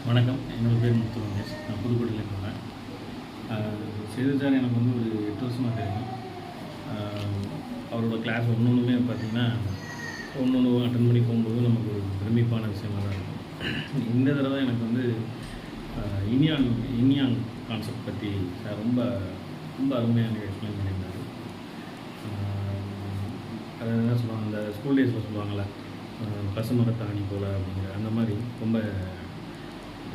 வணக்கம். என்னோட பேர் முத்து ரமேஷ். நான் புதுக்கோட்டையிலேருந்து வரேன். சேது சார் எனக்கு வந்து ஒரு 8 வருஷமாக தெரியும். அவரோட கிளாஸ் ஒன்றுமே பார்த்திங்கன்னா ஒன்று அட்டன் பண்ணி போகும்போது நமக்கு ஒரு பிரமிப்பான விஷயமாக தான் இருக்கும். இந்த தடவை எனக்கு வந்து இனியாங் கான்செப்ட் பற்றி சார் ரொம்ப ரொம்ப அருமையாக எனக்கு எக்ஸ்பிளைன் பண்ணியிருந்தார். அது என்ன சொல்லுவாங்க, அந்த ஸ்கூல் டேஸில் சொல்லுவாங்கள்ல, பசுமரத்தாணி போல் அப்படிங்கிற அந்த மாதிரி ரொம்ப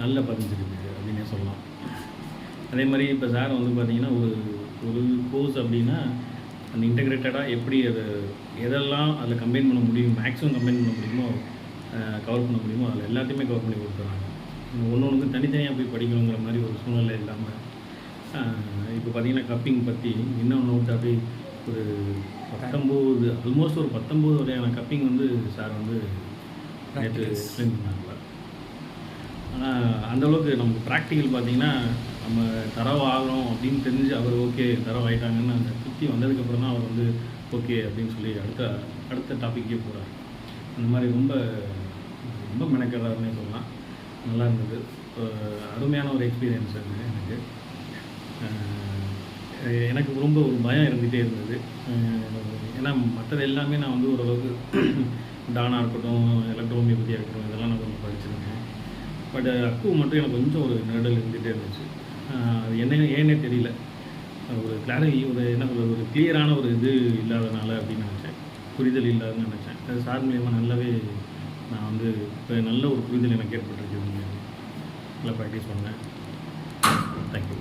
நல்ல பதிஞ்சிருக்கு அப்படின்னே சொல்லலாம். அதே மாதிரி இப்போ சார் வந்து பார்த்திங்கன்னா ஒரு கோர்ஸ் அப்படின்னா அந்த இன்டெகிரேட்டடாக எப்படி அதை எதெல்லாம் அதில் கம்பைன் பண்ண முடியும், மேக்ஸிமம் கம்பைன் பண்ண முடியுமோ, கவர் பண்ண முடியுமோ அதில் எல்லாத்தையுமே கவர் பண்ணி கொடுத்துறாங்க. ஒன்று தனித்தனியாக போய் படிக்கணுங்கிற மாதிரி ஒரு சூழ்நிலை இல்லாமல் இப்போ பார்த்திங்கன்னா கப்பிங் பற்றி இன்னும் நோட் அப்படி ஒரு 19 ஆல்மோஸ்ட் ஒரு 19 வகையான கப்பிங் வந்து சார் வந்து நேற்று எக்ஸ்பிளைன் பண்ணாங்க. ஆனால் அந்தளவுக்கு நமக்கு ப்ராக்டிக்கல் பார்த்திங்கன்னா நம்ம தரவு ஆகிறோம் அப்படின்னு தெரிஞ்சு அவர் ஓகே தரவு ஆகிட்டாங்கன்னு அந்த திருப்தி வந்ததுக்கப்புறம் தான் அவர் வந்து ஓகே அப்படின்னு சொல்லி அடுத்த டாப்பிக்கே போகிறார். அந்த மாதிரி ரொம்ப ரொம்ப மெனக்கெடாருன்னே சொல்லலாம். நல்லா இருந்தது. அருமையான ஒரு எக்ஸ்பீரியன்ஸ் இருந்தது எனக்கு. எனக்கு ரொம்ப ஒரு பயம் இருந்துகிட்டே இருந்தது. ஏன்னா மற்றது எல்லாமே நான் வந்து ஓரளவுக்கு டானாக இருக்கட்டும், எலக்ட்ரோமியோபதியாக இருக்கட்டும், இதெல்லாம் நான் கொஞ்சம் படிச்சிருக்கேன். பட் அக்கு மட்டும் எனக்கு கொஞ்சம் ஒரு நெருடல் இருந்துகிட்டே இருந்துச்சு. அது ஏன்னே தெரியல. ஒரு கிளாரிட்டி, ஒரு என்ன சொல்கிறது, ஒரு கிளியரான ஒரு இது இல்லாதனால அப்படின்னு நினச்சேன். புரிதல் இல்லாதுன்னு நினச்சேன். அது சார் மூலியமாக நல்லாவே நான் வந்து இப்போ நல்ல ஒரு புரிதல் எனக்கு ஏற்பட்டிருக்கு. நல்லா ப்ராக்டிஸ் பண்ணேன். தேங்க்யூ.